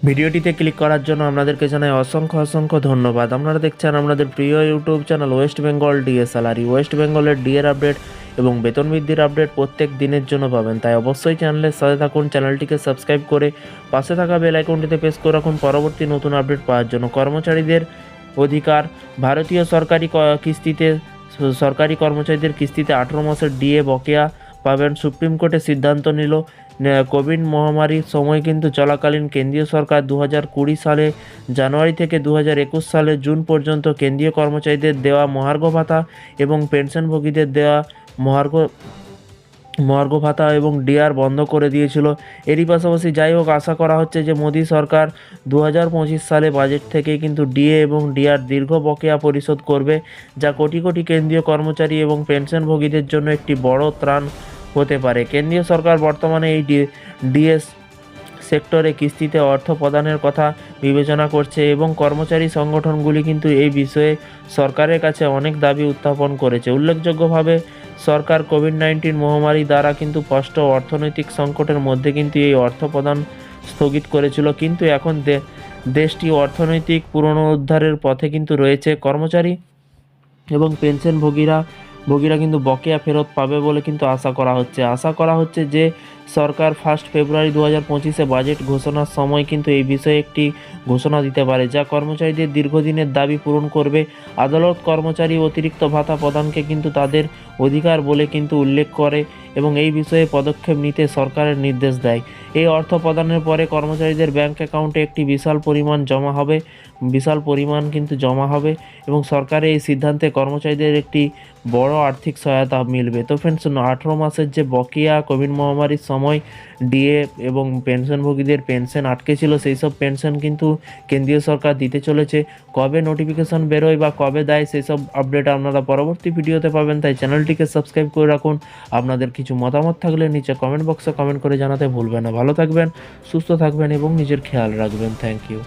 ভিডিওটিতে ক্লিক করার জন্য আপনাদেরকে জানাই অসংখ্য ধন্যবাদ। আপনারা দেখছেন আপনাদের প্রিয় YouTube channel West Bengal DA salary. West বেঙ্গলের ডিএর আপডেট এবং বেতন বৃদ্ধির আপডেট প্রত্যেক দিনের জন্য পাবেন, তাই অবশ্যই চ্যানেলের সাথে থাকুন। চ্যানেলটিকে সাবস্ক্রাইব করে পাশে থাকা বেল আইকনটিতে প্রেস করে রাখুন পরবর্তী নতুন আপডেট পাওয়ার জন্য। কর্মচারীদের অধিকার, ভারতীয় সরকারি কর্মচারীদের কিস্তিতে 18 মাসের ডিএ বকেয়া পাবেন। সুপ্রিম কোর্টে সিদ্ধান্ত নিল। কোভিড মহামারীর সময় কিন্তু চলাকালীন কেন্দ্রীয় সরকার 2020 সালে জানুয়ারি থেকে 2021 সালে জুন পর্যন্ত কেন্দ্রীয় কর্মচারীদের দেওয়া মহার্ঘ ভাতা এবং পেনশনভোগীদের দেওয়া মহার্ঘ ভাতা এবং ডিআর বন্ধ করে দিয়েছিল। এরই পাশাপাশি যাই হোক, আশা করা হচ্ছে যে মোদী সরকার 2025 সালে বাজেট থেকেই কিন্তু ডিএ এবং ডিআর দীর্ঘ বকেয়া পরিশোধ করবে, যা কোটি কোটি কেন্দ্রীয় কর্মচারী এবং পেনশনভোগীদের জন্য একটি বড় ত্রাণ হতে পারে। কেন্দ্রীয় সরকার বর্তমানে এই ডিএস সেক্টরে কিস্তিতে অর্থ প্রদানের কথা বিবেচনা করছে এবং কর্মচারী সংগঠনগুলি কিন্তু এই বিষয়ে সরকারের কাছে অনেক দাবি উত্থাপন করেছে। উল্লেখযোগ্যভাবে সরকার কোভিড-19 মহামারী দ্বারা কিন্তু স্পষ্ট অর্থনৈতিক সংকটের মধ্যে কিন্তু এই অর্থ প্রদান স্থগিত করেছিল, কিন্তু এখন দেশটি অর্থনৈতিক পুনরুদ্ধারের পথে কিন্তু রয়েছে। কর্মচারী এবং পেনশনভোগীরা কিন্তু বকেয়া ফেরত পাবে বলে কিন্তু আশা করা হচ্ছে যে সরকার 1 ফেব্রুয়ারি 2025 বাজেট ঘোষণার সময় কিন্তু এই বিষয়ে একটি ঘোষণা দিতে পারে, যা কর্মচারীদের দীর্ঘদিনের দাবি পূরণ করবে। আদালত কর্মচারী অতিরিক্ত ভাতা প্রদানকে কিন্তু তাদের অধিকার বলে কিন্তু উল্লেখ করে এবং এই বিষয়ে পদক্ষেপ নিতে সরকারের নির্দেশ দেয়। এই অর্থ প্রদানের পরে কর্মচারীদের ব্যাংক অ্যাকাউন্টে একটি বিশাল পরিমাণ কিন্তু জমা হবে এবং সরকারের এই সিদ্ধান্তে কর্মচারীদের একটি বড় আর্থিক সহায়তা মিলবে। তো ফ্রেন্ডস, 18 মাসের যে বকেয়া কোভিড মহামারীর সময় ডিএ এবং পেনশনভোগীদের পেনশন আটকে ছিল, সেই সব পেনশন কিন্তু কেন্দ্রীয় সরকার দিতে চলেছে। কবে নোটিফিকেশন বেরোয় বা কবে দেয় সেই সব আপডেট আপনারা পরবর্তী ভিডিওতে পাবেন, তাই চ্যানেলটিকে সাবস্ক্রাইব করে রাখুন। আপনাদের কিছু মতামত থাকলে নিচে কমেন্ট বক্সে কমেন্ট করে জানাতে ভুলবেন না। ভালো থাকবেন, সুস্থ থাকবেন এবং নিজের খেয়াল রাখবেন। Thank you.